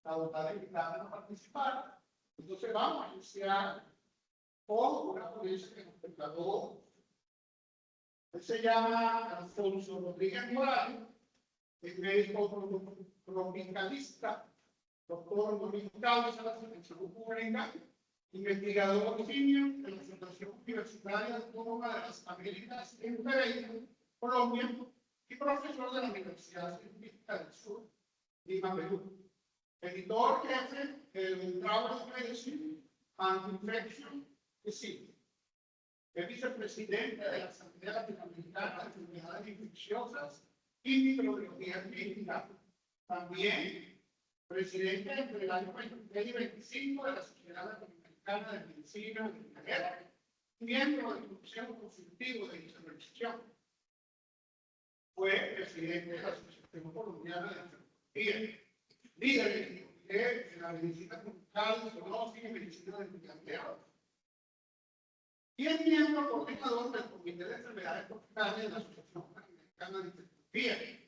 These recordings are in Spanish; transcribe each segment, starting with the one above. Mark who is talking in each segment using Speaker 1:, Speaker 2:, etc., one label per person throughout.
Speaker 1: autoridad invitada a participar. Entonces vamos a iniciar con una ponencia que nos preparó. Él se llama Alfonso Rodríguez Morales, es médico tropicalista, doctor honoris causa en salud pública, investigador senior de la Fundación Universitaria Autónoma de las Américas en Pereira, Colombia, y profesor de la Universidad Científica del Sur, Lima, Perú. Editor jefe del Travel Medicine and Infection Disease. Es vicepresidente de la Asamblea Latinoamericana de Enfermedades Infecciosas y Microbiología Clínica. También presidente entre el año 23 y 25 de la Sociedad Latinoamericana de Medicina de Inglaterra, miembro del Consejo Consultivo de Intervención. Fue presidente de la Asociación Colombiana de Enfermería, líder de la medicina tropical, zoonótica y medicina de Inglaterra. Y es miembro coordinador del Comité de Enfermedades Tropicales de la Asociación Americana de Enfermería.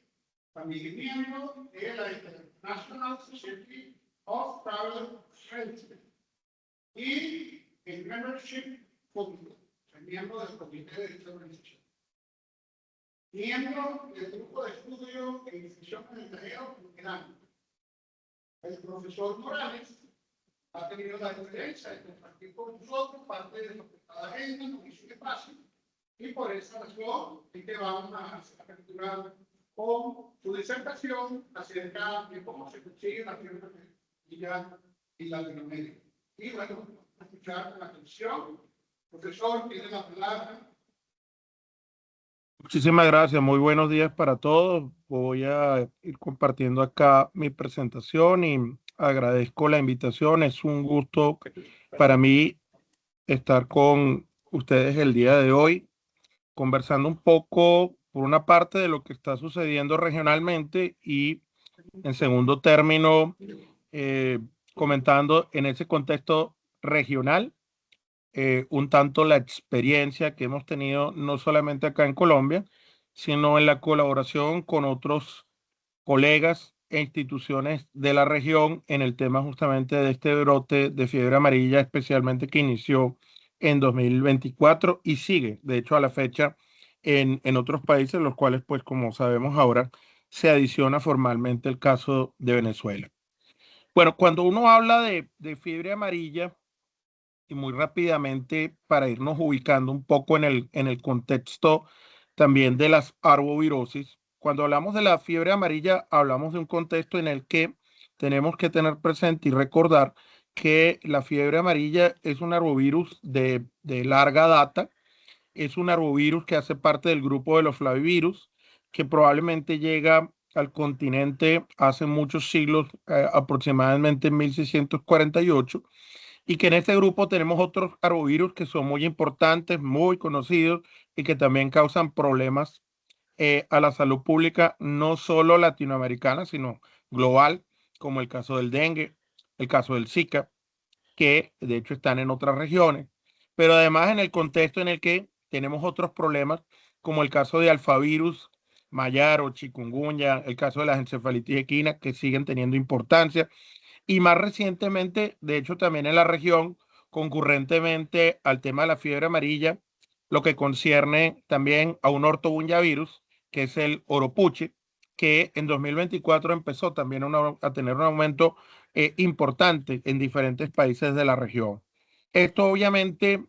Speaker 1: También es miembro de la International Society of Travel Medicine y el Membership Committee, es miembro del Comité de dicha organización. Miembro del Grupo de Estudio de Infección Sanitaria Comunitaria. El profesor Morales ha tenido la diferencia de compartir con nosotros parte de lo que cada agenda nos hizo fácil, y por esa razón es que vamos a capturar con su disertación acerca de cómo se consigue la fiebre amarilla y Latinoamérica. Y bueno, vamos a escuchar con atención. Profesor, tiene la palabra.
Speaker 2: Muchísimas gracias, muy buenos días para todos. Voy a ir compartiendo acá mi presentación y agradezco la invitación. Es un gusto para mí estar con ustedes el día de hoy, conversando un poco, por una parte, de lo que está sucediendo regionalmente y, en segundo término, comentando en ese contexto regional un tanto la experiencia que hemos tenido no solamente acá en Colombia, sino en la colaboración con otros colegas e instituciones de la región en el tema justamente de este brote de fiebre amarilla, especialmente que inició en 2024 y sigue, de hecho, a la fecha en otros países, los cuales, pues, como sabemos ahora, se adiciona formalmente el caso de Venezuela. Bueno, cuando uno habla de fiebre amarilla, y muy rápidamente para irnos ubicando un poco en el contexto también de las arbovirosis. Cuando hablamos de la fiebre amarilla, hablamos de un contexto en el que tenemos que tener presente y recordar que la fiebre amarilla es un arbovirus de larga data, es un arbovirus que hace parte del grupo de los flavivirus, que probablemente llega al continente hace muchos siglos, aproximadamente en 1648, y que en este grupo tenemos otros arbovirus que son muy importantes, muy conocidos y que también causan problemas a la salud pública, no solo latinoamericana, sino global, como el caso del dengue, el caso del Zika, que de hecho están en otras regiones, pero además en el contexto en el que tenemos otros problemas, como el caso de alfavirus, mayaro, chikungunya, el caso de las encefalitis equinas, que siguen teniendo importancia, y más recientemente, de hecho, también en la región, concurrentemente al tema de la fiebre amarilla, lo que concierne también a un ortobunyavirus, que es el oropuche, que en 2024 empezó también a tener un aumento importante en diferentes países de la región. Esto obviamente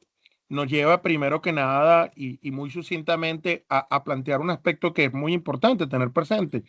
Speaker 2: nos lleva primero que nada y muy sucintamente a plantear un aspecto que es muy importante tener presente,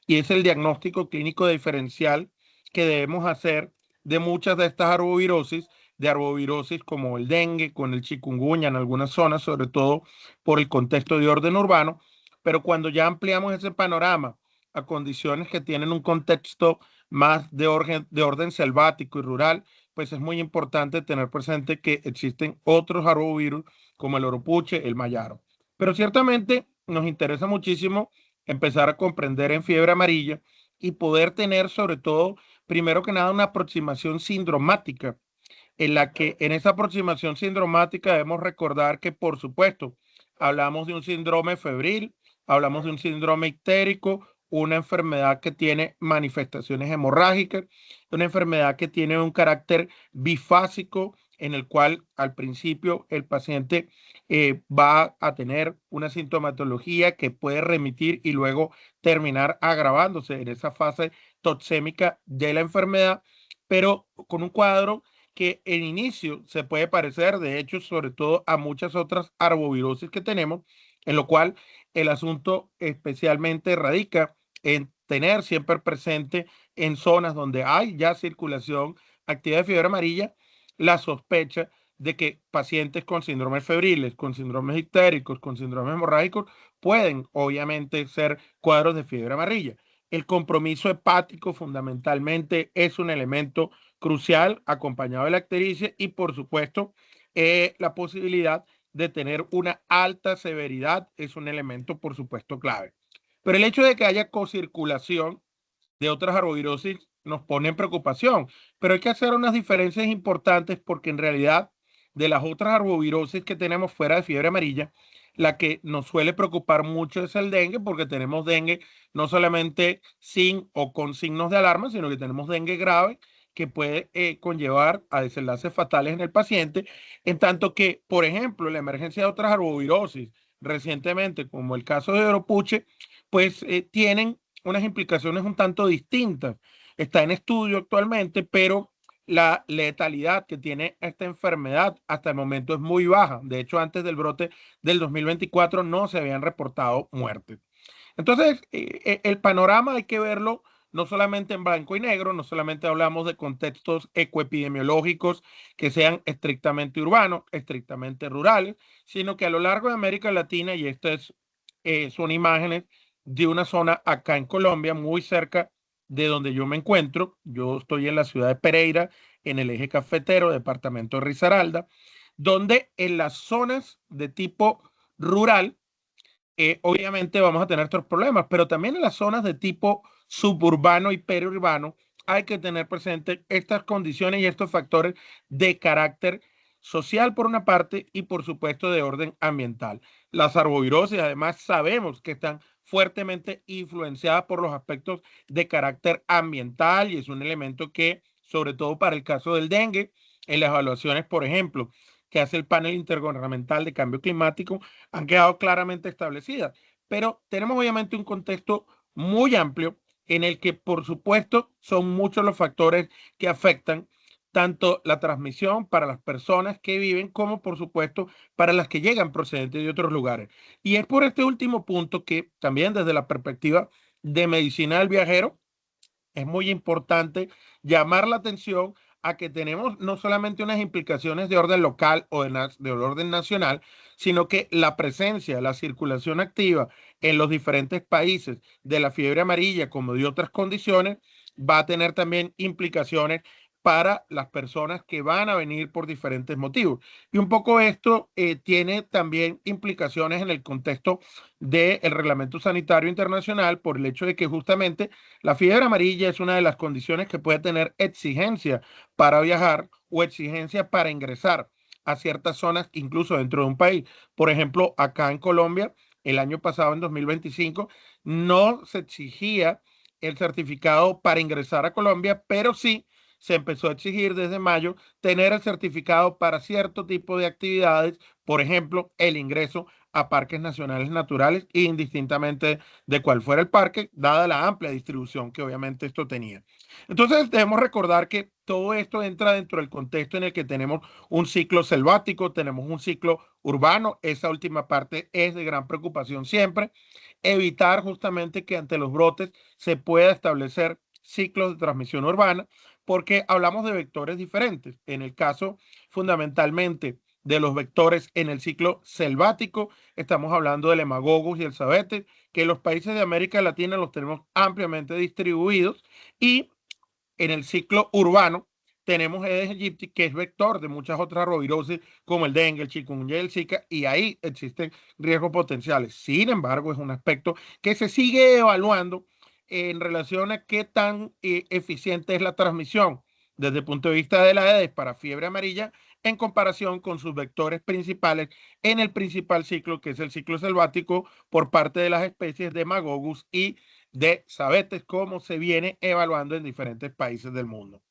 Speaker 2: y es el diagnóstico clínico diferencial que debemos hacer de muchas de estas arbovirosis, de arbovirosis como el dengue, con el chikungunya en algunas zonas, sobre todo por el contexto de orden urbano, pero cuando ya ampliamos ese panorama a condiciones que tienen un contexto más de orden selvático y rural, pues es muy importante tener presente que existen otros arbovirus como el oropuche, el mayaro. Pero ciertamente nos interesa muchísimo empezar a comprender en fiebre amarilla y poder tener sobre todo, primero que nada, una aproximación sindromática, en la que en esa aproximación sindromática debemos recordar que, por supuesto, hablamos de un síndrome febril, hablamos de un síndrome ictérico una enfermedad que tiene manifestaciones hemorrágicas, una enfermedad que tiene un carácter bifásico en el cual al principio el paciente va a tener una sintomatología que puede remitir y luego terminar agravándose en esa fase toxémica de la enfermedad, pero con un cuadro que en inicio se puede parecer, de hecho, sobre todo a muchas otras arbovirosis que tenemos, en lo cual el asunto especialmente radica en tener siempre presente en zonas donde hay ya circulación activa de fiebre amarilla la sospecha de que pacientes con síndromes febriles, con síndromes ictéricos, con síndromes hemorrágicos, pueden obviamente ser cuadros de fiebre amarilla. El compromiso hepático fundamentalmente es un elemento crucial acompañado de la ictericia y por supuesto la posibilidad de tener una alta severidad es un elemento por supuesto clave. Pero el hecho de que haya cocirculación de otras arbovirosis nos pone en preocupación, pero hay que hacer unas diferencias importantes porque en realidad de las otras arbovirosis que tenemos fuera de fiebre amarilla, la que nos suele preocupar mucho es el dengue, porque tenemos dengue no solamente sin o con signos de alarma, sino que tenemos dengue grave que puede conllevar a desenlaces fatales en el paciente, en tanto que, por ejemplo, la emergencia de otras arbovirosis recientemente, como el caso de Oropuche, pues tienen unas implicaciones un tanto distintas. Está en estudio actualmente, pero la letalidad que tiene esta enfermedad hasta el momento es muy baja. De hecho, antes del brote del 2024 no se habían reportado muertes. Entonces, el panorama hay que verlo no solamente en blanco y negro, no solamente hablamos de contextos ecoepidemiológicos que sean estrictamente urbanos, estrictamente rurales, sino que a lo largo de América Latina, y estas son imágenes de una zona acá en Colombia, muy cerca de donde yo me encuentro. Yo estoy en la ciudad de Pereira, en el eje cafetero, departamento de Risaralda, donde en las zonas de tipo rural, obviamente vamos a tener estos problemas, pero también en las zonas de tipo suburbano y periurbano hay que tener presente estas condiciones y estos factores de carácter social por una parte y por supuesto de orden ambiental. Las arbovirosis además sabemos que están fuertemente influenciadas por los aspectos de carácter ambiental y es un elemento que, sobre todo para el caso del dengue, en las evaluaciones, por ejemplo, que hace el panel intergubernamental de cambio climático, han quedado claramente establecidas. Pero tenemos obviamente un contexto muy amplio en el que, por supuesto, son muchos los factores que afectan tanto la transmisión para las personas que viven como, por supuesto, para las que llegan procedentes de otros lugares. Y es por este último punto que también desde la perspectiva de medicina del viajero, es muy importante llamar la atención a que tenemos no solamente unas implicaciones de orden local o de orden nacional, sino que la presencia, la circulación activa en los diferentes países de la fiebre amarilla como de otras condiciones va a tener también implicaciones para las personas que van a venir por diferentes motivos. Y un poco esto tiene también implicaciones en el contexto del Reglamento Sanitario Internacional por el hecho de que justamente la fiebre amarilla es una de las condiciones que puede tener exigencia para viajar o exigencia para ingresar a ciertas zonas, incluso dentro de un país. Por ejemplo, acá en Colombia, el año pasado, en 2025, no se exigía el certificado para ingresar a Colombia, pero sí se empezó a exigir desde mayo tener el certificado para cierto tipo de actividades, por ejemplo, el ingreso a parques nacionales naturales, indistintamente de cuál fuera el parque, dada la amplia distribución que obviamente esto tenía. Entonces debemos recordar que todo esto entra dentro del contexto en el que tenemos un ciclo selvático, tenemos un ciclo urbano, esa última parte es de gran preocupación siempre, evitar justamente que ante los brotes se pueda establecer ciclos de transmisión urbana, porque hablamos de vectores diferentes. En el caso fundamentalmente de los vectores en el ciclo selvático, estamos hablando del hemagogus y el sabete, que en los países de América Latina los tenemos ampliamente distribuidos, y en el ciclo urbano tenemos Aedes aegypti, que es vector de muchas otras rovirosis como el dengue, el chikungunya y el zika, y ahí existen riesgos potenciales. Sin embargo, es un aspecto que se sigue evaluando en relación a qué tan eficiente es la transmisión desde el punto de vista de la Aedes para fiebre amarilla en comparación con sus vectores principales en el principal ciclo, que es el ciclo selvático, por parte de las especies de Magogus y de sabetes, como se viene evaluando en diferentes países del mundo.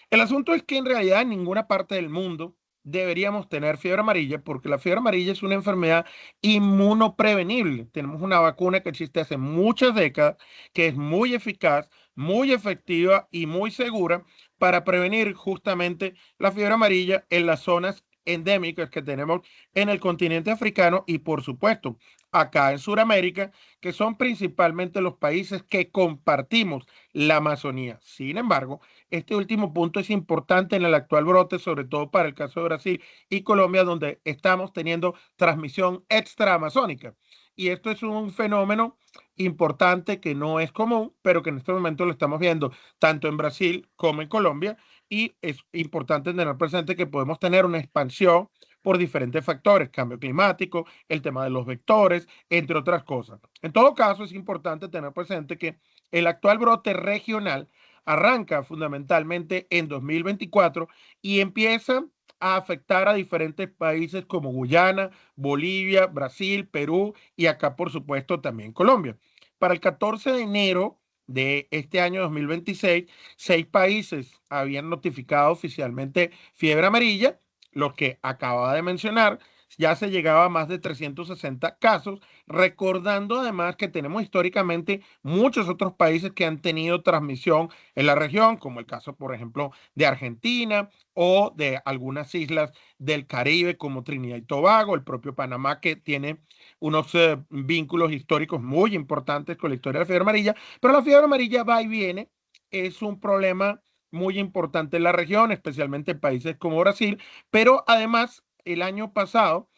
Speaker 2: El asunto es que en realidad en ninguna parte del mundo deberíamos tener fiebre amarilla, porque la fiebre amarilla es una enfermedad inmunoprevenible. Tenemos una vacuna que existe hace muchas décadas, que es muy eficaz, muy efectiva y muy segura para prevenir justamente la fiebre amarilla en las zonas endémicas que tenemos en el continente africano y, por supuesto, acá en Sudamérica, que son principalmente los países que compartimos la Amazonía. Sin embargo, este último punto es importante en el actual brote, sobre todo para el caso de Brasil y Colombia, donde estamos teniendo transmisión extraamazónica. Y esto es un fenómeno importante que no es común, pero que en este momento lo estamos viendo tanto en Brasil como en Colombia. Y es importante tener presente que podemos tener una expansión por diferentes factores, cambio climático, el tema de los vectores, entre otras cosas. En todo caso, es importante tener presente que el actual brote regional arranca fundamentalmente en 2024 y empieza a afectar a diferentes países como Guyana, Bolivia, Brasil, Perú y acá, por supuesto, también Colombia. Para el 14 de enero de este año 2026, 6 países habían notificado oficialmente fiebre amarilla, los que acababa de mencionar. Ya se llegaba a más de 360 casos, recordando además que tenemos históricamente muchos otros países que han tenido transmisión en la región, como el caso, por ejemplo, de Argentina o de algunas islas del Caribe, como Trinidad y Tobago, el propio Panamá, que tiene unos vínculos históricos muy importantes con la historia de la fiebre amarilla, pero la fiebre amarilla va y viene, es un problema muy importante en la región, especialmente en países como Brasil, pero además el año pasado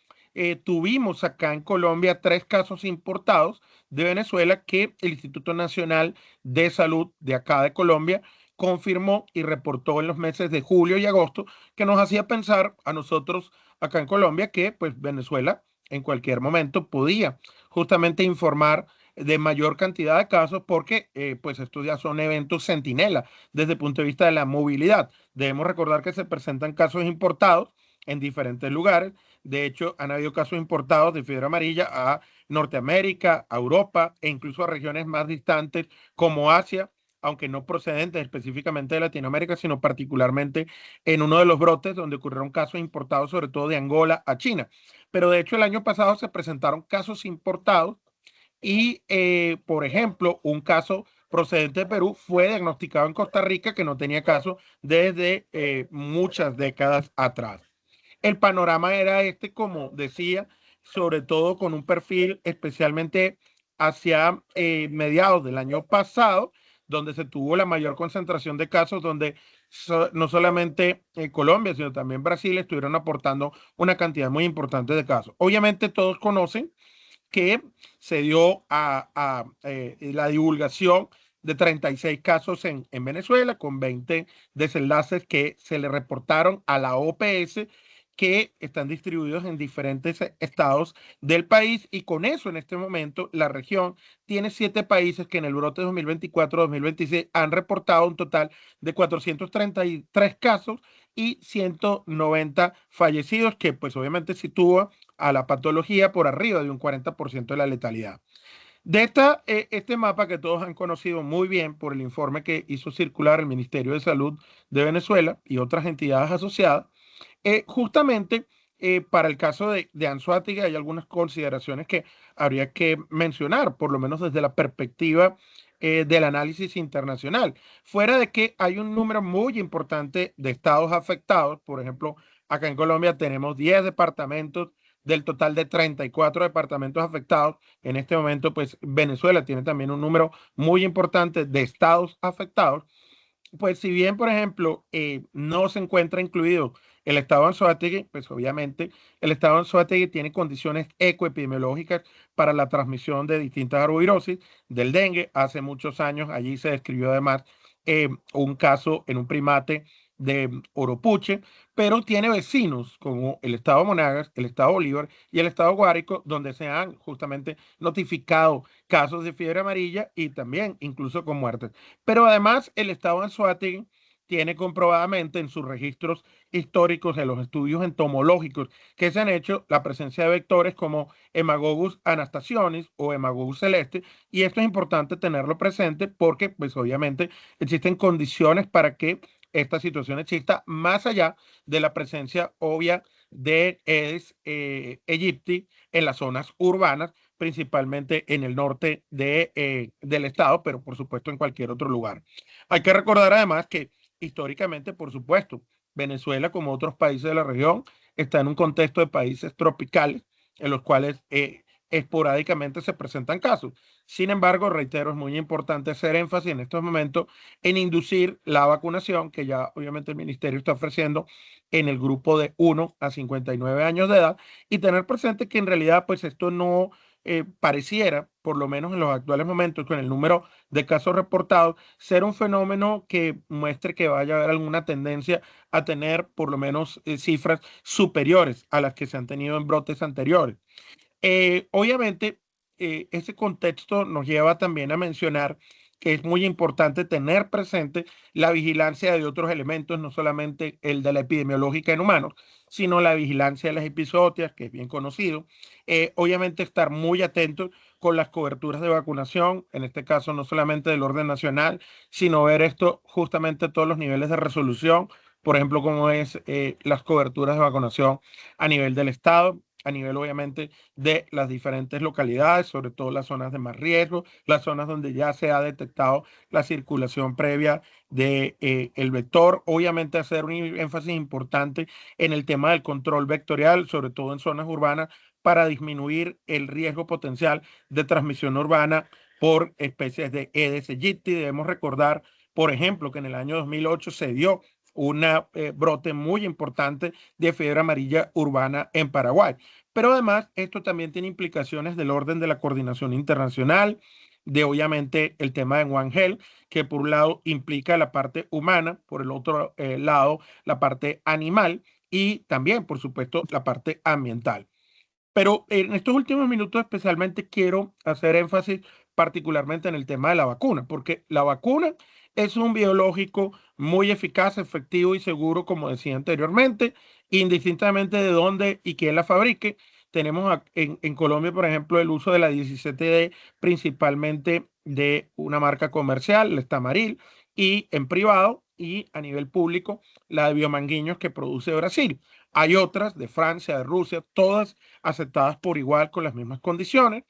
Speaker 2: tuvimos acá en Colombia 3 casos importados de Venezuela que el Instituto Nacional de Salud de acá de Colombia confirmó y reportó en los meses de julio y agosto, que nos hacía pensar a nosotros acá en Colombia que pues Venezuela en cualquier momento podía justamente informar de mayor cantidad de casos porque pues estos ya son eventos centinela desde el punto de vista de la movilidad. Debemos recordar que se presentan casos importados en diferentes lugares. De hecho, han habido casos importados de fiebre amarilla a Norteamérica, a Europa e incluso a regiones más distantes como Asia, aunque no procedentes específicamente de Latinoamérica, sino particularmente en uno de los brotes donde ocurrieron casos importados, sobre todo de Angola a China. Pero de hecho el año pasado se presentaron casos importados y, por ejemplo, un caso procedente de Perú fue diagnosticado en Costa Rica que no tenía caso desde muchas décadas atrás. El panorama era este, como decía, sobre todo con un perfil especialmente hacia mediados del año pasado, donde se tuvo la mayor concentración de casos, donde no solamente Colombia, sino también Brasil estuvieron aportando una cantidad muy importante de casos. Obviamente todos conocen que se dio a la divulgación de 36 casos en Venezuela, con 20 desenlaces que se le reportaron a la OPS, que están distribuidos en diferentes estados del país, y con eso en este momento la región tiene 7 países que en el brote 2024-2026 han reportado un total de 433 casos y 190 fallecidos, que pues obviamente sitúa a la patología por arriba de un 40% de la letalidad. Este mapa que todos han conocido muy bien por el informe que hizo circular el Ministerio de Salud de Venezuela y otras entidades asociadas, justamente para el caso de Anzoátegui hay algunas consideraciones que habría que mencionar, por lo menos desde la perspectiva del análisis internacional. Fuera de que hay un número muy importante de estados afectados, por ejemplo, acá en Colombia tenemos 10 departamentos del total de 34 departamentos afectados. En este momento, pues Venezuela tiene también un número muy importante de estados afectados. Pues si bien, por ejemplo, no se encuentra incluido el estado de Anzoátegui, pues obviamente el estado de Anzoátegui tiene condiciones ecoepidemiológicas para la transmisión de distintas arbovirosis, del dengue. Hace muchos años allí se describió además un caso en un primate de Oropuche, pero tiene vecinos como el estado de Monagas, el estado Bolívar y el estado Guárico, donde se han justamente notificado casos de fiebre amarilla y también incluso con muertes. Pero además el estado de Anzoátegui tiene comprobadamente en sus registros históricos, en los estudios entomológicos que se han hecho, la presencia de vectores como Hemagogus anastasionis o Hemagogus celeste, y esto es importante tenerlo presente porque, pues obviamente, existen condiciones para que esta situación exista más allá de la presencia obvia de Aedes aegypti en las zonas urbanas, principalmente en el norte del estado, pero por supuesto en cualquier otro lugar. Hay que recordar además que históricamente, por supuesto, Venezuela, como otros países de la región, está en un contexto de países tropicales en los cuales esporádicamente se presentan casos. Sin embargo, reitero, es muy importante hacer énfasis en estos momentos en inducir la vacunación que ya obviamente el ministerio está ofreciendo en el grupo de 1 a 59 años de edad y tener presente que en realidad pues esto no pareciera, por lo menos en los actuales momentos, con el número de casos reportados, ser un fenómeno que muestre que vaya a haber alguna tendencia a tener por lo menos cifras superiores a las que se han tenido en brotes anteriores. Obviamente, ese contexto nos lleva también a mencionar que es muy importante tener presente la vigilancia de otros elementos, no solamente el de la epidemiológica en humanos, sino la vigilancia de las epizootias, que es bien conocido. Obviamente, estar muy atentos con las coberturas de vacunación, en este caso no solamente del orden nacional, sino ver esto justamente a todos los niveles de resolución, por ejemplo, como es las coberturas de vacunación a nivel del Estado, a nivel obviamente de las diferentes localidades, sobre todo las zonas de más riesgo, las zonas donde ya se ha detectado la circulación previa de el vector. Obviamente hacer un énfasis importante en el tema del control vectorial, sobre todo en zonas urbanas, para disminuir el riesgo potencial de transmisión urbana por especies de Aedes aegypti. Debemos recordar, por ejemplo, que en el año 2008 se dio un brote muy importante de fiebre amarilla urbana en Paraguay. Pero además, esto también tiene implicaciones del orden de la coordinación internacional, de obviamente el tema de One Health, que por un lado implica la parte humana, por el otro lado la parte animal y también, por supuesto, la parte ambiental. Pero en estos últimos minutos especialmente quiero hacer énfasis particularmente en el tema de la vacuna, porque la vacuna es un biológico muy eficaz, efectivo y seguro, como decía anteriormente, indistintamente de dónde y quién la fabrique. Tenemos en Colombia, por ejemplo, el uso de la 17D, principalmente de una marca comercial, la Estamaril, y en privado y a nivel público, la de Biomanguiños que produce Brasil. Hay otras de Francia, de Rusia, todas aceptadas por igual con las mismas condiciones.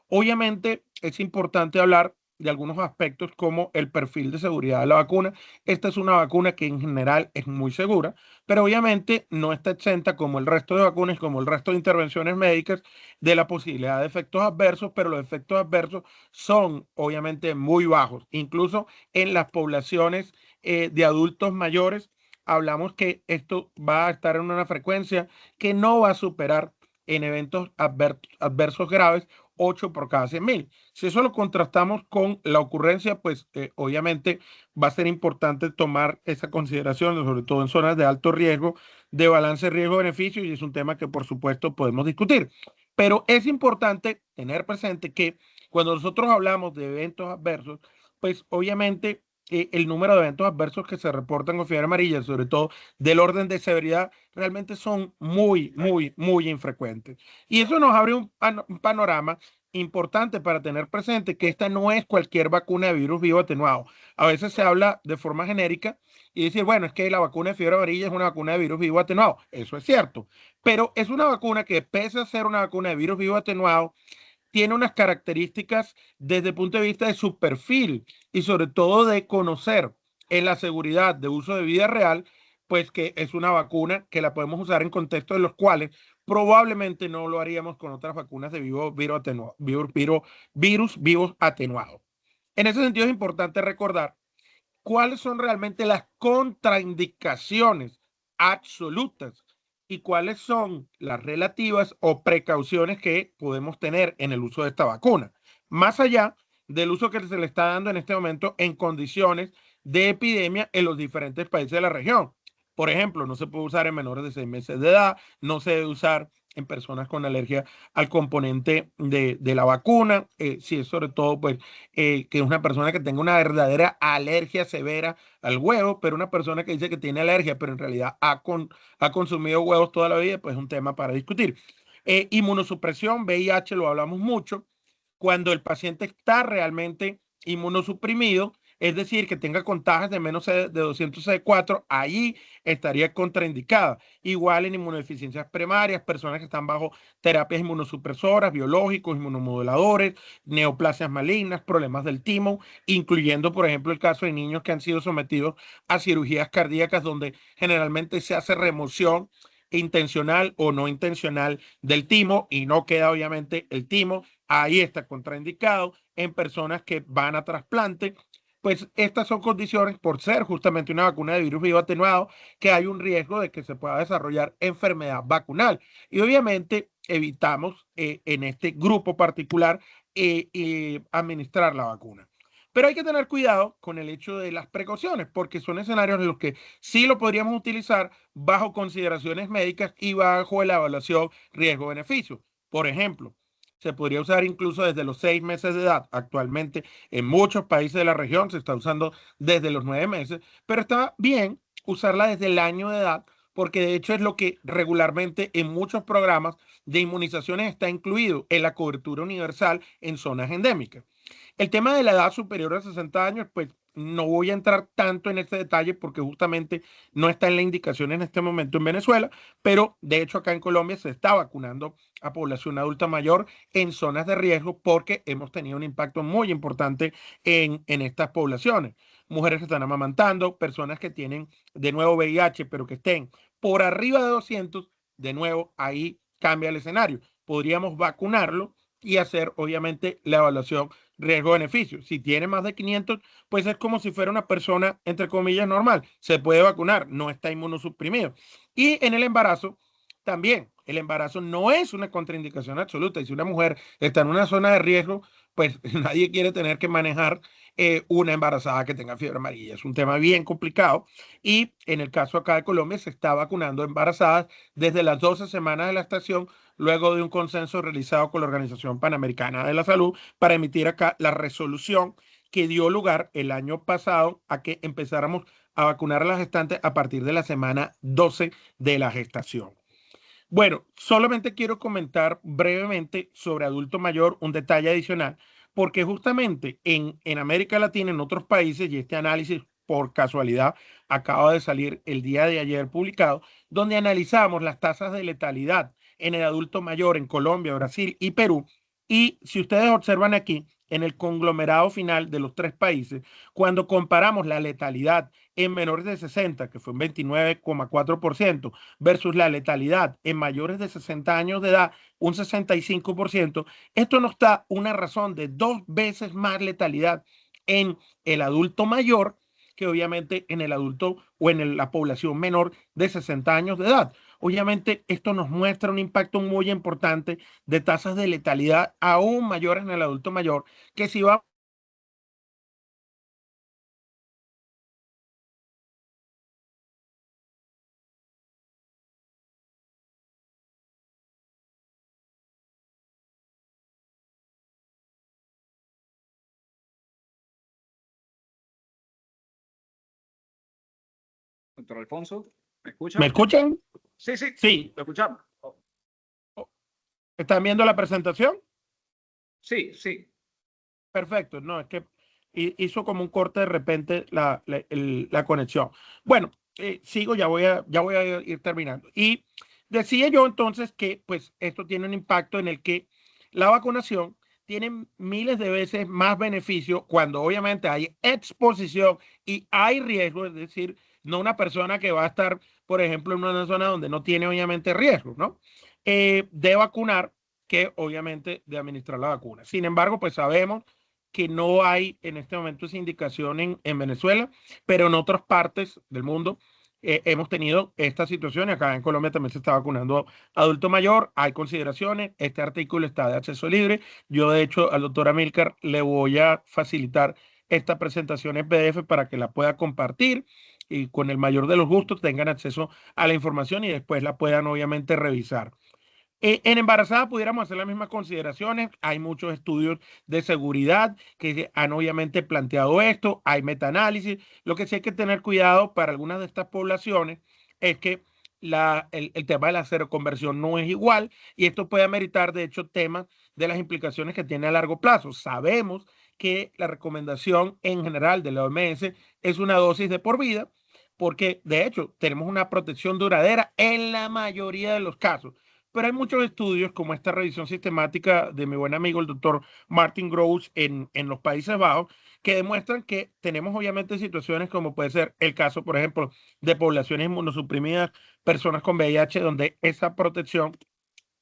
Speaker 2: Obviamente es importante hablar de algunos aspectos como el perfil de seguridad de la vacuna. Esta es una vacuna que en general es muy segura, pero obviamente no está exenta como el resto de vacunas, como el resto de intervenciones médicas, de la posibilidad de efectos adversos, pero los efectos adversos son obviamente muy bajos. Incluso en las poblaciones de adultos mayores, hablamos que esto va a estar en una frecuencia que no va a superar en eventos adversos graves 8 por cada 100.000. Si eso lo contrastamos con la ocurrencia, pues obviamente va a ser importante tomar esa consideración, sobre todo en zonas de alto riesgo, de balance riesgo-beneficio, y es un tema que por supuesto podemos discutir. Pero es importante tener presente que cuando nosotros hablamos de eventos adversos, pues obviamente el número de eventos adversos que se reportan con fiebre amarilla, sobre todo del orden de severidad, realmente son muy, muy, muy infrecuentes. Y eso nos abre un panorama importante para tener presente que esta no es cualquier vacuna de virus vivo atenuado. A veces se habla de forma genérica y decir, bueno, es que la vacuna de fiebre amarilla es una vacuna de virus vivo atenuado. Eso es cierto, pero es una vacuna que, pese a ser una vacuna de virus vivo atenuado, tiene unas características desde el punto de vista de su perfil y sobre todo de conocer en la seguridad de uso de vida real, pues que es una vacuna que la podemos usar en contextos en los cuales probablemente no lo haríamos con otras vacunas de virus vivos atenuados. En ese sentido es importante recordar cuáles son realmente las contraindicaciones absolutas y cuáles son las relativas o precauciones que podemos tener en el uso de esta vacuna, más allá del uso que se le está dando en este momento en condiciones de epidemia en los diferentes países de la región. Por ejemplo, no se puede usar en menores de 6 meses de edad, no se debe usar en personas con alergia al componente de la vacuna. Si es sobre todo, pues, que es una persona que tenga una verdadera alergia severa al huevo, pero una persona que dice que tiene alergia, pero en realidad ha consumido huevos toda la vida, pues es un tema para discutir. Inmunosupresión, VIH, lo hablamos mucho. Cuando el paciente está realmente inmunosuprimido, es decir, que tenga contagios de menos de 200 CD4, ahí estaría contraindicada. Igual en inmunodeficiencias primarias, personas que están bajo terapias inmunosupresoras, biológicos, inmunomoduladores, neoplasias malignas, problemas del timo, incluyendo, por ejemplo, el caso de niños que han sido sometidos a cirugías cardíacas donde generalmente se hace remoción intencional o no intencional del timo y no queda obviamente el timo. Ahí está contraindicado en personas que van a trasplante. Pues estas son condiciones, por ser justamente una vacuna de virus vivo atenuado, que hay un riesgo de que se pueda desarrollar enfermedad vacunal. Y obviamente evitamos en este grupo particular administrar la vacuna. Pero hay que tener cuidado con el hecho de las precauciones, porque son escenarios en los que sí lo podríamos utilizar bajo consideraciones médicas y bajo la evaluación riesgo-beneficio. Por ejemplo, se podría usar incluso desde los 6 meses de edad. Actualmente en muchos países de la región se está usando desde los 9 meses, pero está bien usarla desde el año de edad, porque de hecho es lo que regularmente en muchos programas de inmunizaciones está incluido en la cobertura universal en zonas endémicas. El tema de la edad superior a 60 años, pues no voy a entrar tanto en este detalle porque justamente no está en la indicación en este momento en Venezuela, pero de hecho acá en Colombia se está vacunando a población adulta mayor en zonas de riesgo porque hemos tenido un impacto muy importante en estas poblaciones. Mujeres que están amamantando, personas que tienen de nuevo VIH, pero que estén por arriba de 200, de nuevo ahí cambia el escenario. Podríamos vacunarlo y hacer obviamente la evaluación riesgo-beneficio. Si tiene más de 500, pues es como si fuera una persona, entre comillas, normal. Se puede vacunar, no está inmunosuprimido. Y en el embarazo, también, el embarazo no es una contraindicación absoluta. Y si una mujer está en una zona de riesgo, pues nadie quiere tener que manejar una embarazada que tenga fiebre amarilla. Es un tema bien complicado. Y en el caso acá de Colombia, se está vacunando embarazadas desde las 12 semanas de la estación, luego de un consenso realizado con la Organización Panamericana de la Salud para emitir acá la resolución que dio lugar el año pasado a que empezáramos a vacunar a las gestantes a partir de la semana 12 de la gestación. Bueno, solamente quiero comentar brevemente sobre adulto mayor un detalle adicional, porque justamente en América Latina, en otros países, y este análisis por casualidad acaba de salir el día de ayer publicado, donde analizamos las tasas de letalidad en el adulto mayor en Colombia, Brasil y Perú. Y si ustedes observan aquí, en el conglomerado final de los tres países, cuando comparamos la letalidad en menores de 60, que fue un 29,4%, versus la letalidad en mayores de 60 años de edad, un 65%, esto nos da una razón de 2 veces más letalidad en el adulto mayor que obviamente en el adulto o en la población menor de 60 años de edad. Obviamente esto nos muestra un impacto muy importante de tasas de letalidad aún mayores en el adulto mayor, que si va
Speaker 3: Doctor Alfonso, ¿me escucha?
Speaker 2: ¿Me escuchan?
Speaker 3: Sí, sí,
Speaker 2: Sí.
Speaker 3: lo escuchamos.
Speaker 2: ¿Están viendo la presentación?
Speaker 3: Sí, sí.
Speaker 2: Perfecto, no, es que hizo como un corte de repente la conexión. Bueno, sigo, ya voy a ir terminando. Y decía yo entonces que pues esto tiene un impacto en el que la vacunación tiene miles de veces más beneficio cuando obviamente hay exposición y hay riesgo, es decir, no una persona que va a estar, por ejemplo, en una zona donde no tiene obviamente riesgo, ¿no? De vacunar que obviamente de administrar la vacuna. Sin embargo, pues sabemos que no hay en este momento esa indicación en Venezuela, pero en otras partes del mundo hemos tenido esta situación. Acá en Colombia también se está vacunando adulto mayor. Hay consideraciones. Este artículo está de acceso libre. Yo, de hecho, al doctor Amílcar le voy a facilitar esta presentación en PDF para que la pueda compartir y con el mayor de los gustos tengan acceso a la información y después la puedan obviamente revisar. En embarazada pudiéramos hacer las mismas consideraciones. Hay muchos estudios de seguridad que han obviamente planteado esto. Hay metaanálisis. Lo que sí hay que tener cuidado para algunas de estas poblaciones es que el tema de la seroconversión no es igual y esto puede ameritar, de hecho, temas de las implicaciones que tiene a largo plazo. Sabemos que la recomendación en general de la OMS es una dosis de por vida porque, de hecho, tenemos una protección duradera en la mayoría de los casos. Pero hay muchos estudios, como esta revisión sistemática de mi buen amigo el doctor Martin Gross en los Países Bajos, que demuestran que tenemos obviamente situaciones como puede ser el caso, por ejemplo, de poblaciones inmunosuprimidas, personas con VIH, donde esa protección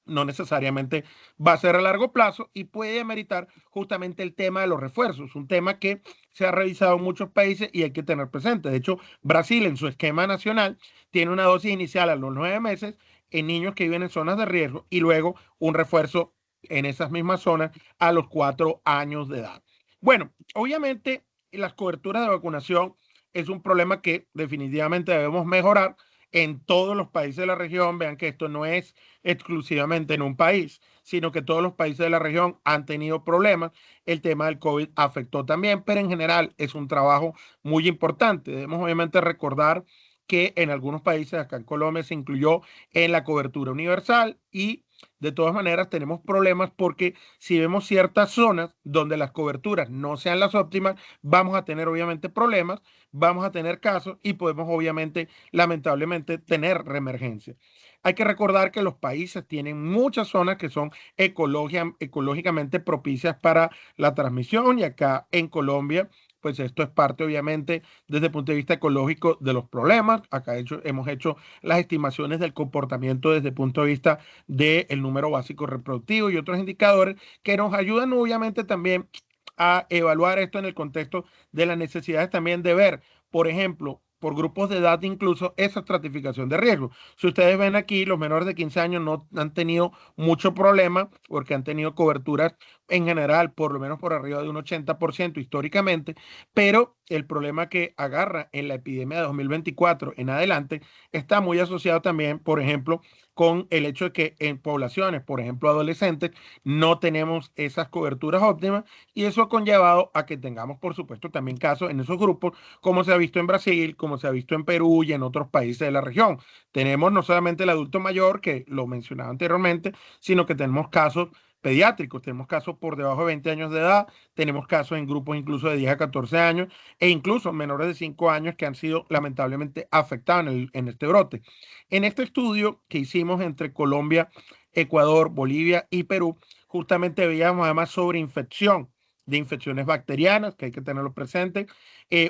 Speaker 2: no necesariamente va a ser a largo plazo y puede ameritar justamente el tema de los refuerzos, un tema que se ha revisado en muchos países y hay que tener presente. De hecho, Brasil en su esquema nacional tiene una dosis inicial a los 9 meses en niños que viven en zonas de riesgo y luego un refuerzo en esas mismas zonas a los 4 años de edad. Bueno, obviamente las coberturas de vacunación es un problema que definitivamente debemos mejorar en todos los países de la región. Vean que esto no es exclusivamente en un país, sino que todos los países de la región han tenido problemas. El tema del COVID afectó también, pero en general es un trabajo muy importante. Debemos obviamente recordar que en algunos países, acá en Colombia, se incluyó en la cobertura universal y de todas maneras tenemos problemas porque si vemos ciertas zonas donde las coberturas no sean las óptimas, vamos a tener obviamente problemas, vamos a tener casos y podemos obviamente, lamentablemente, tener reemergencia. Hay que recordar que los países tienen muchas zonas que son ecológicamente propicias para la transmisión y acá en Colombia, pues esto es parte obviamente desde el punto de vista ecológico de los problemas. Acá hemos hecho las estimaciones del comportamiento desde el punto de vista del número básico reproductivo y otros indicadores que nos ayudan obviamente también a evaluar esto en el contexto de las necesidades también de ver, por ejemplo, por grupos de edad incluso esa estratificación de riesgo. Si ustedes ven aquí, los menores de 15 años no han tenido mucho problema porque han tenido coberturas en general, por lo menos por arriba de un 80% históricamente, pero el problema que agarra en la epidemia de 2024 en adelante está muy asociado también, por ejemplo, con el hecho de que en poblaciones, por ejemplo, adolescentes, no tenemos esas coberturas óptimas y eso ha conllevado a que tengamos, por supuesto, también casos en esos grupos, como se ha visto en Brasil, como se ha visto en Perú y en otros países de la región. Tenemos no solamente el adulto mayor, que lo mencionaba anteriormente, sino que tenemos casos pediátricos, tenemos casos por debajo de 20 años de edad, tenemos casos en grupos incluso de 10 a 14 años e incluso menores de 5 años que han sido lamentablemente afectados en este brote. En este estudio que hicimos entre Colombia, Ecuador, Bolivia y Perú, justamente veíamos además sobre infección de infecciones bacterianas, que hay que tenerlo presente,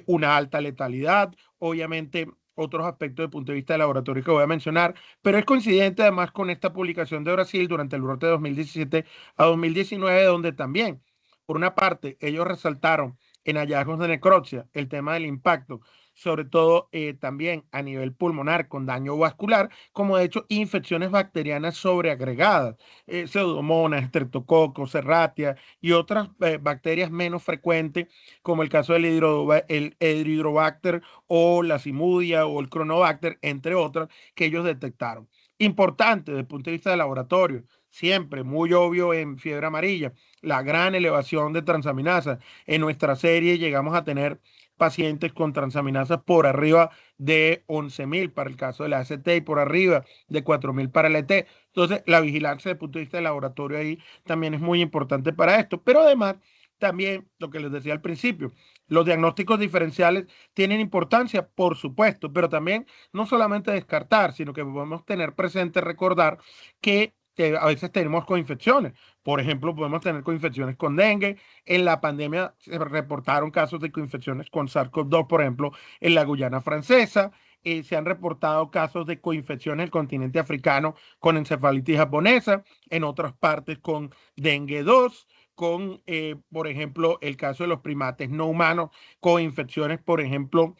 Speaker 2: una alta letalidad, obviamente otros aspectos desde el punto de vista de laboratorio que voy a mencionar, pero es coincidente además con esta publicación de Brasil durante el brote de 2017 a 2019, donde también, por una parte, ellos resaltaron en hallazgos de necropsia el tema del impacto, sobre todo también a nivel pulmonar con daño vascular, como de hecho infecciones bacterianas sobreagregadas, pseudomonas, estreptococos, serratia y otras bacterias menos frecuentes, como el caso del hidrobacter o la simudia o el cronobacter, entre otras, que ellos detectaron. Importante desde el punto de vista del laboratorio, siempre muy obvio en fiebre amarilla, la gran elevación de transaminasas. En nuestra serie llegamos a tener pacientes con transaminasas por arriba de 11.000 para el caso de la ACT y por arriba de 4.000 para el ET. Entonces, la vigilancia desde el punto de vista del laboratorio ahí también es muy importante para esto. Pero además, también lo que les decía al principio, los diagnósticos diferenciales tienen importancia, por supuesto, pero también no solamente descartar, sino que podemos tener presente, recordar que a veces tenemos coinfecciones. Por ejemplo, podemos tener coinfecciones con dengue. En la pandemia se reportaron casos de coinfecciones con SARS-CoV-2, por ejemplo, en la Guyana Francesa. Se han reportado casos de coinfecciones en el continente africano con encefalitis japonesa, en otras partes con dengue 2, con, por ejemplo, el caso de los primates no humanos, con infecciones, por ejemplo,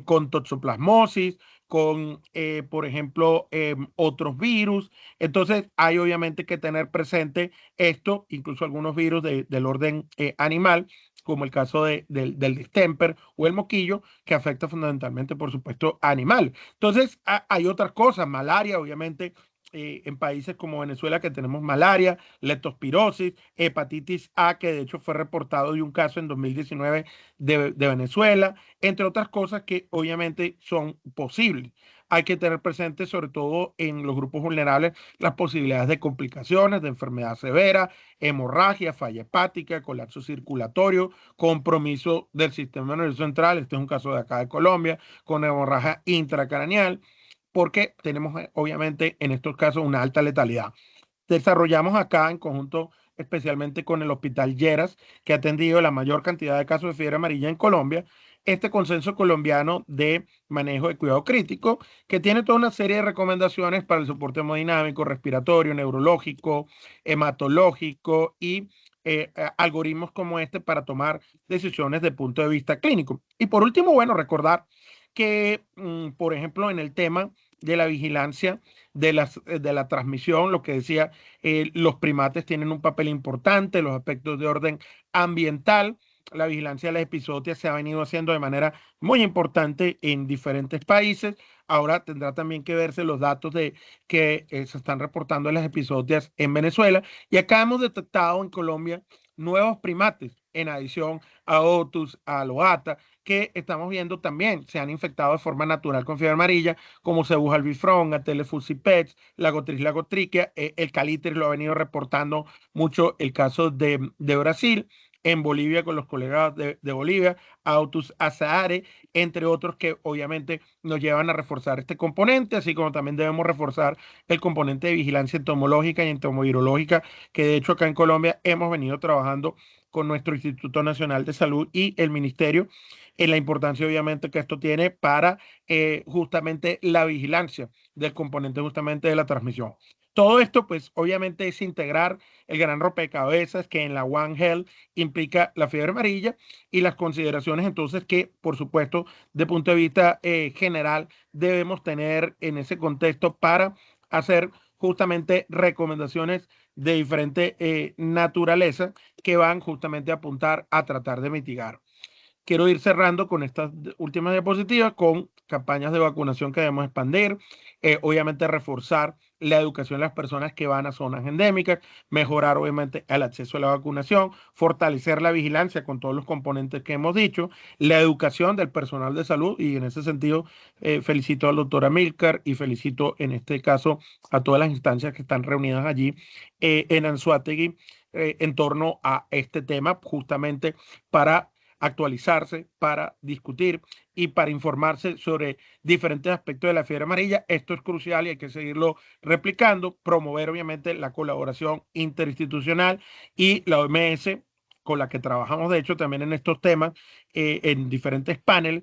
Speaker 2: con toxoplasmosis, con, por ejemplo, otros virus. Entonces, hay obviamente que tener presente esto, incluso algunos virus del orden animal, como el caso del distemper o el moquillo, que afecta fundamentalmente, por supuesto, a animal. Entonces, hay otras cosas, malaria, obviamente, en países como Venezuela, que tenemos malaria, leptospirosis, hepatitis A, que de hecho fue reportado de un caso en 2019 de Venezuela, entre otras cosas que obviamente son posibles. Hay que tener presente, sobre todo en los grupos vulnerables, las posibilidades de complicaciones, de enfermedad severa, hemorragia, falla hepática, colapso circulatorio, compromiso del sistema nervioso central, este es un caso de acá de Colombia, con hemorragia intracraneal, porque tenemos obviamente en estos casos una alta letalidad. Desarrollamos acá en conjunto especialmente con el Hospital Lleras, que ha atendido la mayor cantidad de casos de fiebre amarilla en Colombia, este consenso colombiano de manejo de cuidado crítico, que tiene toda una serie de recomendaciones para el soporte hemodinámico, respiratorio, neurológico, hematológico y algoritmos como este para tomar decisiones de punto de vista clínico. Y por último, bueno, recordar que, por ejemplo, en el tema de la vigilancia de la transmisión, lo que decía, los primates tienen un papel importante, los aspectos de orden ambiental, la vigilancia de las epizootias se ha venido haciendo de manera muy importante en diferentes países. Ahora tendrá también que verse los datos de que se están reportando en las epizootias en Venezuela. Y acá hemos detectado en Colombia nuevos primates, en adición a Otus, a Loata, que estamos viendo también se han infectado de forma natural con fiebre amarilla, como Cebus albifrón, Ateles falciparum, Lagotris lagotrichia, el Calítris lo ha venido reportando mucho el caso de Brasil, en Bolivia con los colegas de Bolivia, Autus azaare, entre otros que obviamente nos llevan a reforzar este componente, así como también debemos reforzar el componente de vigilancia entomológica y entomovirológica, que de hecho acá en Colombia hemos venido trabajando con nuestro Instituto Nacional de Salud y el Ministerio, en la importancia obviamente que esto tiene para justamente la vigilancia del componente justamente de la transmisión. Todo esto, pues, obviamente es integrar el gran rompecabezas que en la One Health implica la fiebre amarilla y las consideraciones entonces que, por supuesto, de punto de vista general, debemos tener en ese contexto para hacer justamente recomendaciones de diferente naturaleza que van justamente a apuntar a tratar de mitigar. Quiero ir cerrando con estas últimas diapositivas con campañas de vacunación que debemos expandir, obviamente reforzar la educación de las personas que van a zonas endémicas, mejorar obviamente el acceso a la vacunación, fortalecer la vigilancia con todos los componentes que hemos dicho, la educación del personal de salud y en ese sentido felicito al doctor Amílcar y felicito en este caso a todas las instancias que están reunidas allí en Anzoátegui en torno a este tema justamente para actualizarse, para discutir y para informarse sobre diferentes aspectos de la fiebre amarilla. Esto es crucial y hay que seguirlo replicando, promover obviamente la colaboración interinstitucional y la OMS, con la que trabajamos de hecho también en estos temas, en diferentes paneles,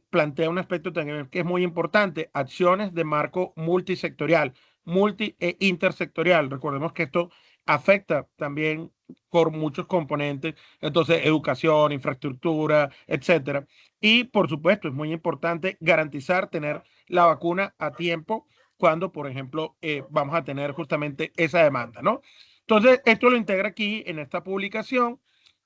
Speaker 2: plantea un aspecto también que es muy importante, acciones de marco multisectorial, multi e intersectorial. Recordemos que esto afecta también por muchos componentes, entonces educación, infraestructura, etcétera. Y por supuesto es muy importante garantizar tener la vacuna a tiempo cuando, por ejemplo, vamos a tener justamente esa demanda, ¿no? Entonces, esto lo integra aquí en esta publicación,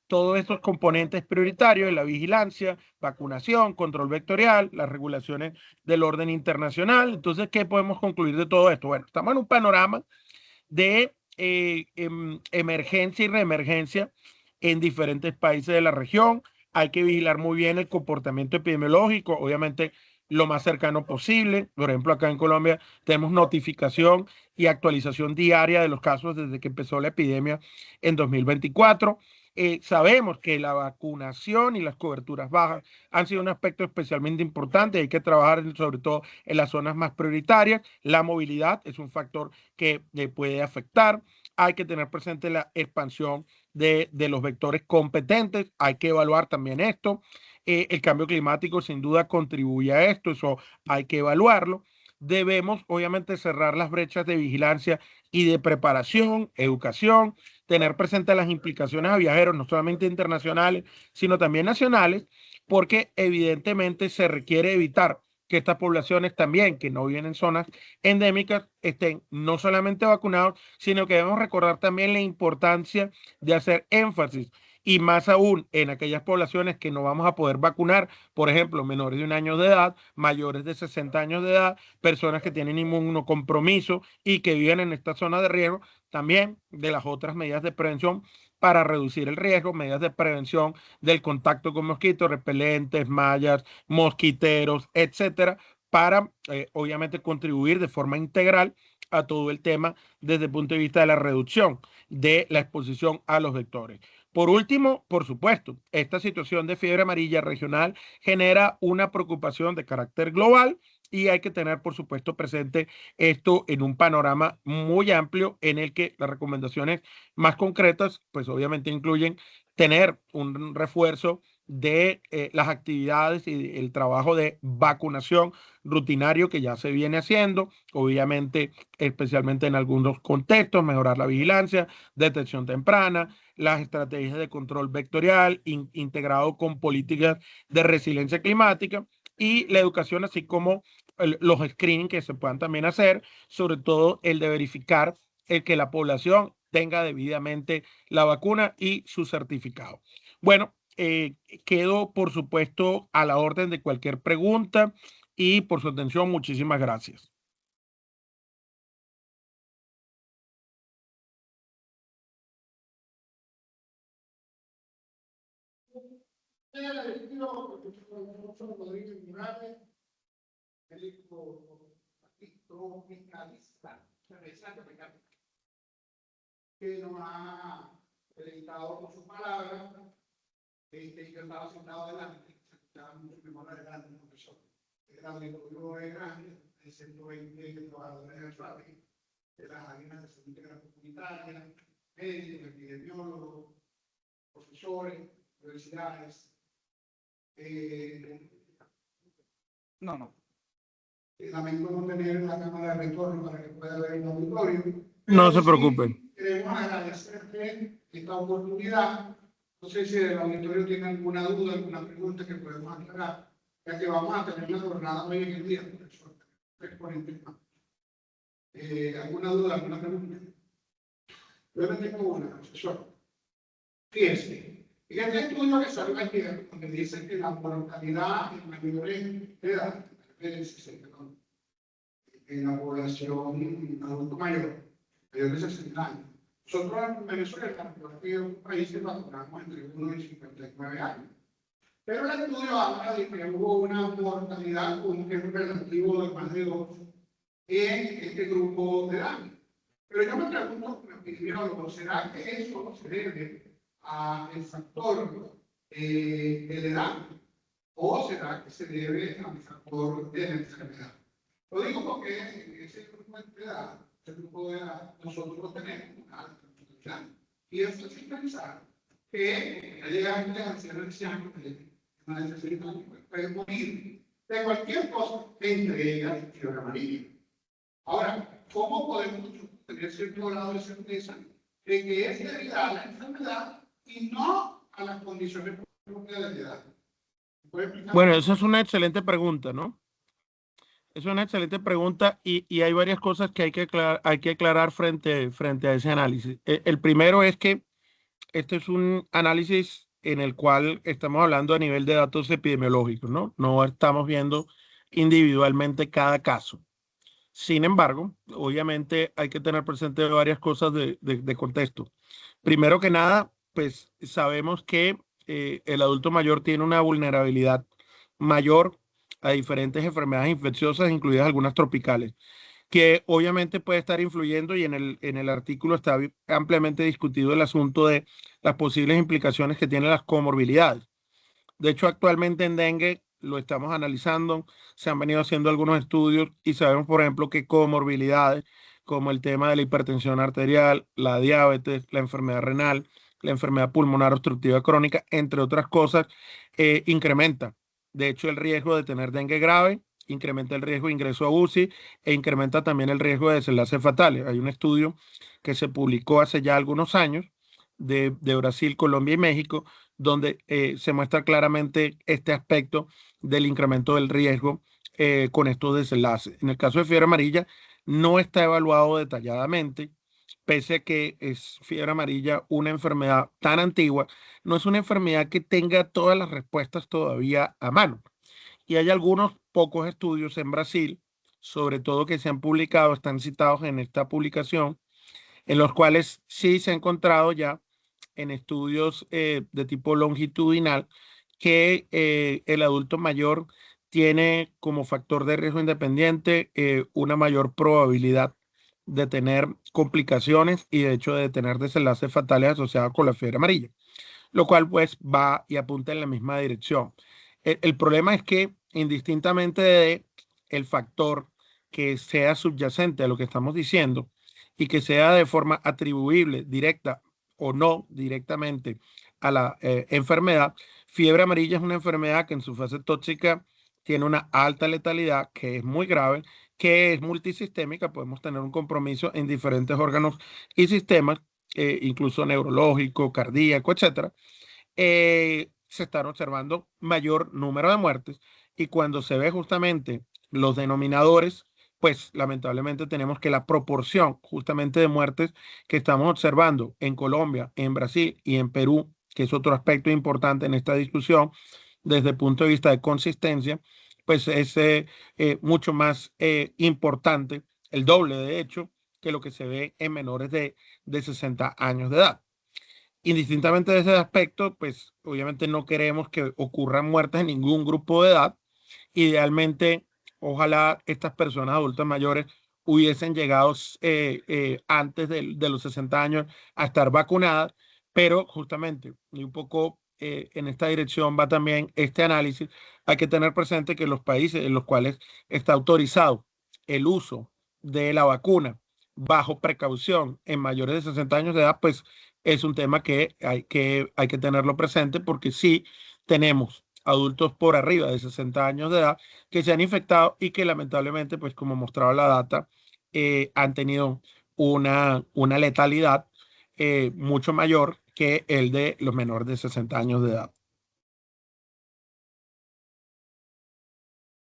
Speaker 2: todos estos componentes prioritarios de la vigilancia, vacunación, control vectorial, las regulaciones del orden internacional. Entonces, ¿qué podemos concluir de todo esto? Bueno, estamos en un panorama de emergencia y reemergencia en diferentes países de la región. Hay que vigilar muy bien el comportamiento epidemiológico, obviamente lo más cercano posible. Por ejemplo, acá en Colombia tenemos notificación y actualización diaria de los casos desde que empezó la epidemia en 2024. Sabemos que la vacunación y las coberturas bajas han sido un aspecto especialmente importante. Hay que trabajar sobre todo en las zonas más prioritarias. La movilidad es un factor que puede afectar. Hay que tener presente la expansión de los vectores competentes. Hay que evaluar también esto. El cambio climático sin duda contribuye a esto. Eso hay que evaluarlo. Debemos, obviamente, cerrar las brechas de vigilancia y de preparación, educación, tener presente las implicaciones a viajeros, no solamente internacionales, sino también nacionales, porque evidentemente se requiere evitar que estas poblaciones también, que no viven en zonas endémicas, estén no solamente vacunados, sino que debemos recordar también la importancia de hacer énfasis y más aún en aquellas poblaciones que no vamos a poder vacunar, por ejemplo, menores de 1 año de edad, mayores de 60 años de edad, personas que tienen inmunocompromiso y que viven en esta zona de riesgo, también de las otras medidas de prevención para reducir el riesgo, medidas de prevención del contacto con mosquitos, repelentes, mallas, mosquiteros, etcétera, para obviamente contribuir de forma integral a todo el tema desde el punto de vista de la reducción de la exposición a los vectores. Por último, por supuesto, esta situación de fiebre amarilla regional genera una preocupación de carácter global y hay que tener, por supuesto, presente esto en un panorama muy amplio en el que las recomendaciones más concretas, pues obviamente incluyen tener un refuerzo de las actividades y el trabajo de vacunación rutinario que ya se viene haciendo, obviamente, especialmente en algunos contextos, mejorar la vigilancia, detección temprana, las estrategias de control vectorial integrado con políticas de resiliencia climática y la educación, así como los screening que se puedan también hacer, sobre todo el de verificar el que la población tenga debidamente la vacuna y su certificado. Bueno, quedo, por supuesto, a la orden de cualquier pregunta y por su atención, muchísimas gracias.
Speaker 1: Que nos ha deleitado con sus palabras, y yo estaba sentado adelante, estaba mucho mejor adelante, profesor. El auditorio es grande, de 120 trabajadores mensuales, de las áreas de salud integral comunitaria, médicos, epidemiólogos, profesores, universidades.
Speaker 3: No.
Speaker 1: Lamento no tener la cámara de retorno para que pueda ver el auditorio.
Speaker 2: No se preocupen.
Speaker 1: Queremos agradecerte esta oportunidad. No sé si el auditorio tiene alguna duda, alguna pregunta que podemos aclarar, ya que vamos a tener una jornada hoy en el día, profesor. ¿Alguna duda, alguna pregunta? Yo no tengo una, profesor. Fíjense, en este estudio que salió ayer, donde dice que la mortalidad en mayores de edad, en la población adulto mayor de 60 años. Nosotros en Venezuela, en un país que vacunamos entre 1 y 59 años. Pero el estudio habla de que hubo una mortalidad, un relativo de más de 2 en este grupo de edad. Pero yo me pregunto, como epidemiólogo, ¿será que eso se debe al factor de la edad? ¿O será que se debe al factor de la enfermedad? Lo digo porque en ese grupo de edad, nosotros tenemos una alta mortalidad. Y eso es pensar que llegan a ancianos ancianos de más de 60 años, pueden morir de cualquier cosa, entre ellas fiebre amarilla. Ahora, ¿cómo podemos tener cierto grado de certeza de que es debido a la enfermedad y no a las condiciones propias de la edad?
Speaker 2: Bueno, esa es una excelente pregunta, ¿no? Es una excelente pregunta y hay varias cosas que hay que aclarar frente a ese análisis. El primero es que este es un análisis en el cual estamos hablando a nivel de datos epidemiológicos, ¿no? No estamos viendo individualmente cada caso. Sin embargo, obviamente hay que tener presente varias cosas de contexto. Primero que nada, pues sabemos que el adulto mayor tiene una vulnerabilidad mayor a diferentes enfermedades infecciosas, incluidas algunas tropicales, que obviamente puede estar influyendo y en el artículo está ampliamente discutido el asunto de las posibles implicaciones que tienen las comorbilidades. De hecho, actualmente en dengue lo estamos analizando, se han venido haciendo algunos estudios y sabemos, por ejemplo, que comorbilidades como el tema de la hipertensión arterial, la diabetes, la enfermedad renal, la enfermedad pulmonar obstructiva crónica, entre otras cosas, incrementa. De hecho, el riesgo de tener dengue grave, incrementa el riesgo de ingreso a UCI e incrementa también el riesgo de desenlaces fatales. Hay un estudio que se publicó hace ya algunos años de Brasil, Colombia y México, donde se muestra claramente este aspecto del incremento del riesgo con estos desenlaces. En el caso de fiebre amarilla, no está evaluado detalladamente, pese a que es fiebre amarilla una enfermedad tan antigua, no es una enfermedad que tenga todas las respuestas todavía a mano. Y hay algunos pocos estudios en Brasil, sobre todo que se han publicado, están citados en esta publicación, en los cuales sí se ha encontrado ya en estudios de tipo longitudinal que el adulto mayor tiene como factor de riesgo independiente una mayor probabilidad de tener complicaciones y de hecho de tener desenlaces fatales asociados con la fiebre amarilla, lo cual pues va y apunta en la misma dirección. El problema es que indistintamente de el factor que sea subyacente a lo que estamos diciendo y que sea de forma atribuible, directa o no directamente a la enfermedad, fiebre amarilla es una enfermedad que en su fase tóxica tiene una alta letalidad, que es muy grave, que es multisistémica, podemos tener un compromiso en diferentes órganos y sistemas, incluso neurológico, cardíaco, etcétera. Se están observando mayor número de muertes y cuando se ve justamente los denominadores, pues lamentablemente tenemos que la proporción justamente de muertes que estamos observando en Colombia, en Brasil y en Perú, que es otro aspecto importante en esta discusión desde el punto de vista de consistencia, pues es mucho más importante, el doble de hecho, que lo que se ve en menores de 60 años de edad. Indistintamente de ese aspecto, pues obviamente no queremos que ocurran muertes en ningún grupo de edad. Idealmente, ojalá estas personas adultas mayores hubiesen llegado antes de los 60 años a estar vacunadas, pero justamente, y un poco en esta dirección va también este análisis, hay que tener presente que los países en los cuales está autorizado el uso de la vacuna bajo precaución en mayores de 60 años de edad, pues es un tema que hay que tenerlo presente porque sí tenemos adultos por arriba de 60 años de edad que se han infectado y que lamentablemente, pues como mostraba la data, han tenido una letalidad mucho mayor que el de los menores de 60 años de edad.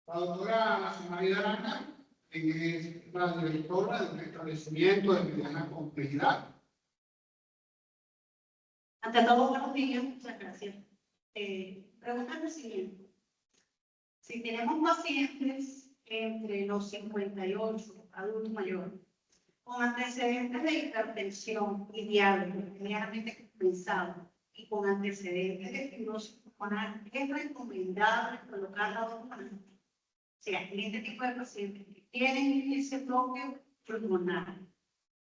Speaker 1: La doctora María Arana es la directora de un establecimiento de mediana complejidad.
Speaker 4: Ante todo, buenos días, muchas gracias. Pregunta lo siguiente. Si tenemos pacientes entre los 58 adultos mayores con antecedentes de hipertensión y diabetes medianamente compensado y con antecedentes de fibrosis pulmonar, es recomendable colocar la vacuna. O sea, en este tipo de pacientes que tienen ese bloqueo pulmonar,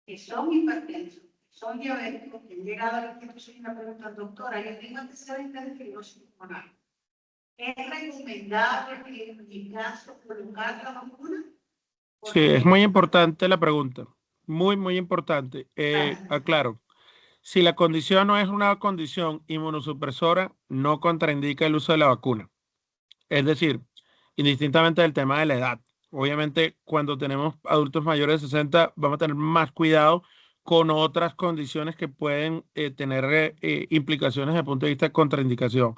Speaker 4: que son hipertensos, son diabéticos, que han llegado a la institución y me preguntan, doctora, yo tengo antecedentes de fibrosis pulmonar. ¿Es recomendable en mi caso colocar la vacuna?
Speaker 2: Sí, es muy importante la pregunta. Muy, muy importante. Aclaro, si la condición no es una condición inmunosupresora, no contraindica el uso de la vacuna. Es decir, indistintamente del tema de la edad. Obviamente, cuando tenemos adultos mayores de 60, vamos a tener más cuidado con otras condiciones que pueden tener implicaciones desde el punto de vista de contraindicación.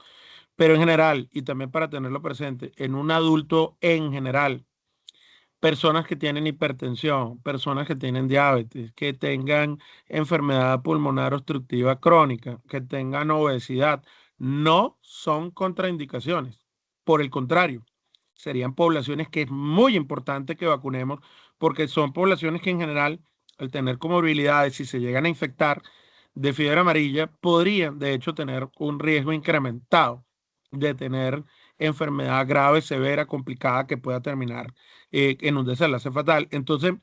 Speaker 2: Pero en general, y también para tenerlo presente, en un adulto en general, personas que tienen hipertensión, personas que tienen diabetes, que tengan enfermedad pulmonar obstructiva crónica, que tengan obesidad, no son contraindicaciones. Por el contrario, serían poblaciones que es muy importante que vacunemos porque son poblaciones que en general, al tener comorbilidades, si se llegan a infectar de fiebre amarilla, podrían de hecho tener un riesgo incrementado de tener enfermedad grave, severa, complicada que pueda terminar en un desenlace fatal. Entonces,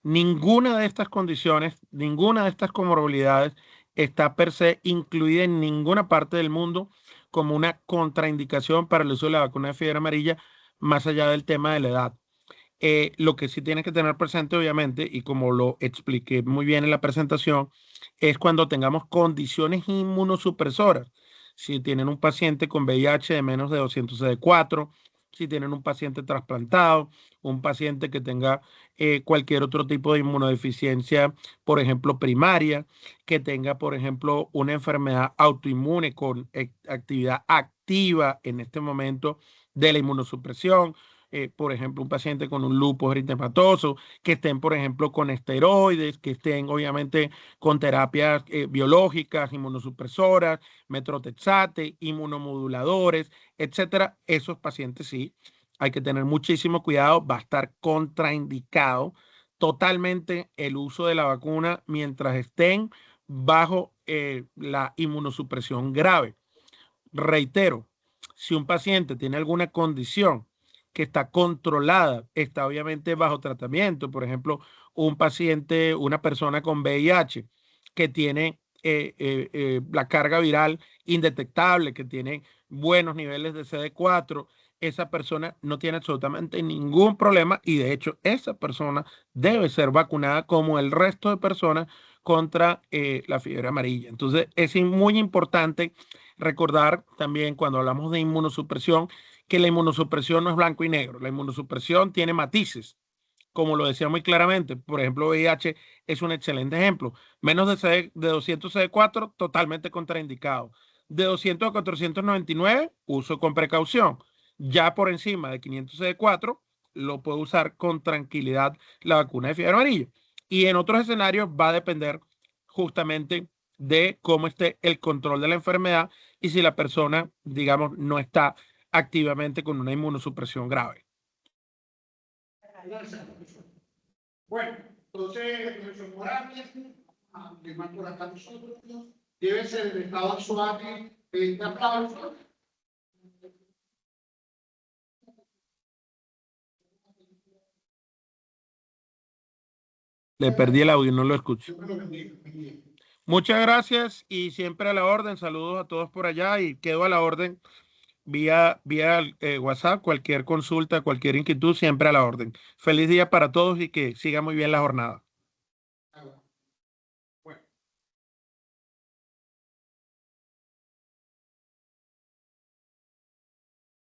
Speaker 2: ninguna de estas condiciones, ninguna de estas comorbilidades está per se incluida en ninguna parte del mundo como una contraindicación para el uso de la vacuna de fiebre amarilla, más allá del tema de la edad. Lo que sí tienes que tener presente, obviamente, y como lo expliqué muy bien en la presentación, es cuando tengamos condiciones inmunosupresoras. Si tienen un paciente con VIH de menos de 200 CD4, si tienen un paciente trasplantado, un paciente que tenga cualquier otro tipo de inmunodeficiencia, por ejemplo, primaria, que tenga, por ejemplo, una enfermedad autoinmune con actividad activa en este momento de la inmunosupresión, por ejemplo, un paciente con un lupus eritematoso, que estén, por ejemplo, con esteroides, que estén, obviamente, con terapias biológicas, inmunosupresoras, metrotexate, inmunomoduladores, etcétera. Esos pacientes sí, hay que tener muchísimo cuidado, va a estar contraindicado totalmente el uso de la vacuna mientras estén bajo la inmunosupresión grave. Reitero, si un paciente tiene alguna condición que está controlada, está obviamente bajo tratamiento, por ejemplo, un paciente, una persona con VIH que tiene la carga viral indetectable, que tiene buenos niveles de CD4, esa persona no tiene absolutamente ningún problema y de hecho esa persona debe ser vacunada como el resto de personas contra la fiebre amarilla. Entonces es muy importante recordar también cuando hablamos de inmunosupresión que la inmunosupresión no es blanco y negro. La inmunosupresión tiene matices, como lo decía muy claramente. Por ejemplo, VIH es un excelente ejemplo. Menos de 200 CD4, totalmente contraindicado. De 200 a 499, uso con precaución. Ya por encima de 500 CD4, lo puede usar con tranquilidad la vacuna de fiebre amarilla. Y en otros escenarios va a depender justamente de cómo esté el control de la enfermedad y si la persona, digamos, no está activamente con una inmunosupresión grave.
Speaker 1: Gracias, profesor. Bueno, entonces, el profesor Morales, que más por acá nosotros, debe ser el estado actual de esta causa.
Speaker 2: Le perdí el audio, no lo escucho.
Speaker 1: Yo me lo bendiga.
Speaker 2: Muchas gracias y siempre a la orden. Saludos a todos por allá y quedo a la orden vía WhatsApp. Cualquier consulta, cualquier inquietud, siempre a la orden. Feliz día para todos y que siga muy bien la jornada.